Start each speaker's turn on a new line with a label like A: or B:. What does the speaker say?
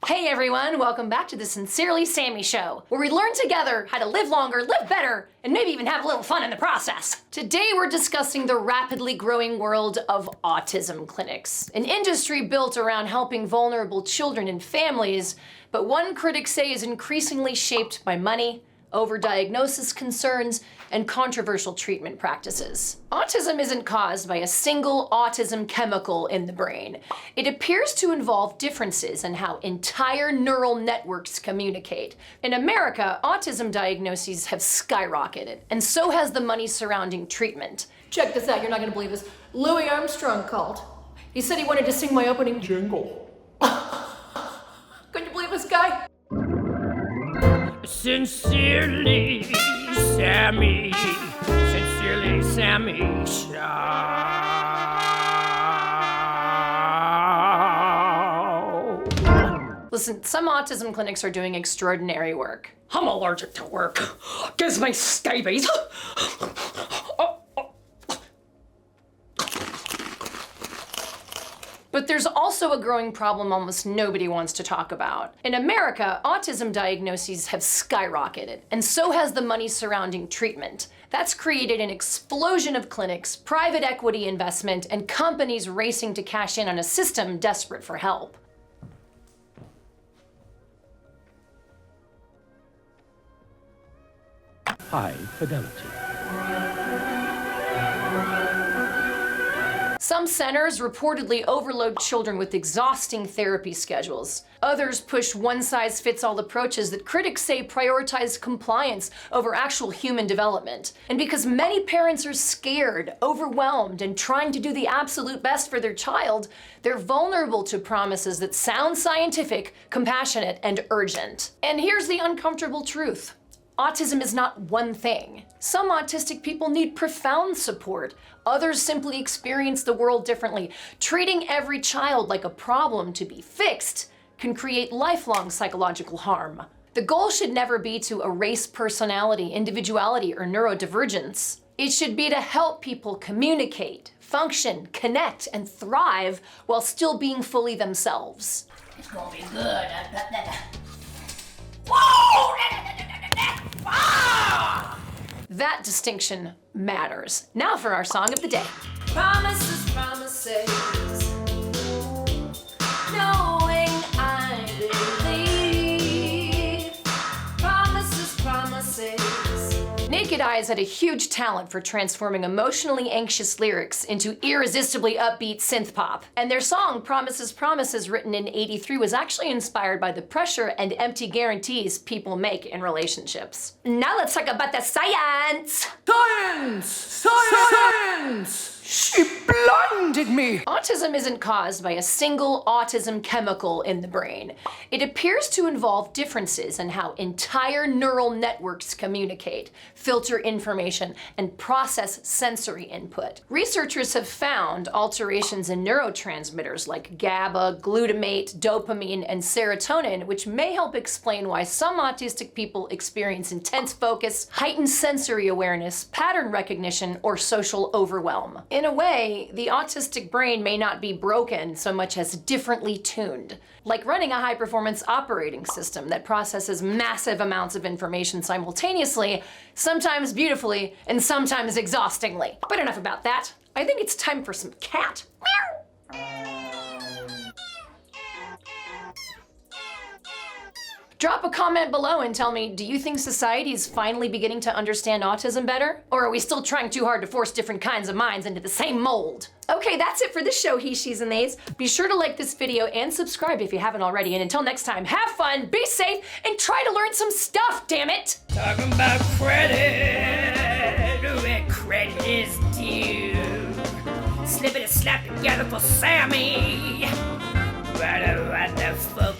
A: Hey everyone, welcome back to the Sincerely Sammy Show, where we learn together how to live longer, live better, and maybe even have a little fun in the process. Today we're discussing the rapidly growing world of autism clinics, an industry built around helping vulnerable children and families, but one critics say is increasingly shaped by money, overdiagnosis concerns, and controversial treatment practices. Autism isn't caused by a single autism chemical in the brain. It appears to involve differences in how entire neural networks communicate. In America, autism diagnoses have skyrocketed, and so has the money surrounding treatment. Check this out, you're not gonna believe this. Louis Armstrong called. He said he wanted to sing my opening jingle. Couldn't you believe this guy?
B: Sincerely Sammy, Sincerely Sammy Show.
A: Listen, some autism clinics are doing extraordinary work.
B: I'm allergic to work. Gives me scabies.
A: But there's also a growing problem almost nobody wants to talk about. In America, autism diagnoses have skyrocketed, and so has the money surrounding treatment. That's created an explosion of clinics, private equity investment, and companies racing to cash in on a system desperate for help.
B: High fidelity.
A: Some centers reportedly overload children with exhausting therapy schedules. Others push one-size-fits-all approaches that critics say prioritize compliance over actual human development. And because many parents are scared, overwhelmed, and trying to do the absolute best for their child, they're vulnerable to promises that sound scientific, compassionate, and urgent. And here's the uncomfortable truth. Autism is not one thing. Some autistic people need profound support. Others simply experience the world differently. Treating every child like a problem to be fixed can create lifelong psychological harm. The goal should never be to erase personality, individuality, or neurodivergence. It should be to help people communicate, function, connect, and thrive while still being fully themselves.
C: It's gonna be good. Whoa!
A: That distinction matters. Now for our song of the day.
C: Promises, promises. Knowing I believe. Promises, promises.
A: Naked Eyes had a huge talent for transforming emotionally anxious lyrics into irresistibly upbeat synth pop. And their song, Promises, Promises, written in '83, was actually inspired by the pressure and empty guarantees people make in relationships. Now let's talk about the science!
B: Science! Science! She blinded me!
A: Autism isn't caused by a single autism chemical in the brain. It appears to involve differences in how entire neural networks communicate, filter information, and process sensory input. Researchers have found alterations in neurotransmitters like GABA, glutamate, dopamine, and serotonin, which may help explain why some autistic people experience intense focus, heightened sensory awareness, pattern recognition, or social overwhelm. In a way, the autistic brain may not be broken so much as differently tuned, like running a high-performance operating system that processes massive amounts of information simultaneously, sometimes beautifully and sometimes exhaustingly. But enough about that. I think it's time for some cat. Meow. Drop a comment below and tell me, do you think society is finally beginning to understand autism better? Or are we still trying too hard to force different kinds of minds into the same mold? Okay, that's it for this show, he, she's, and theys. Be sure to like this video and subscribe if you haven't already. And until next time, have fun, be safe, and try to learn some stuff, damn it!
B: Talking about credit, where credit is due. Slipping and slap together for Sammy. What the fuck?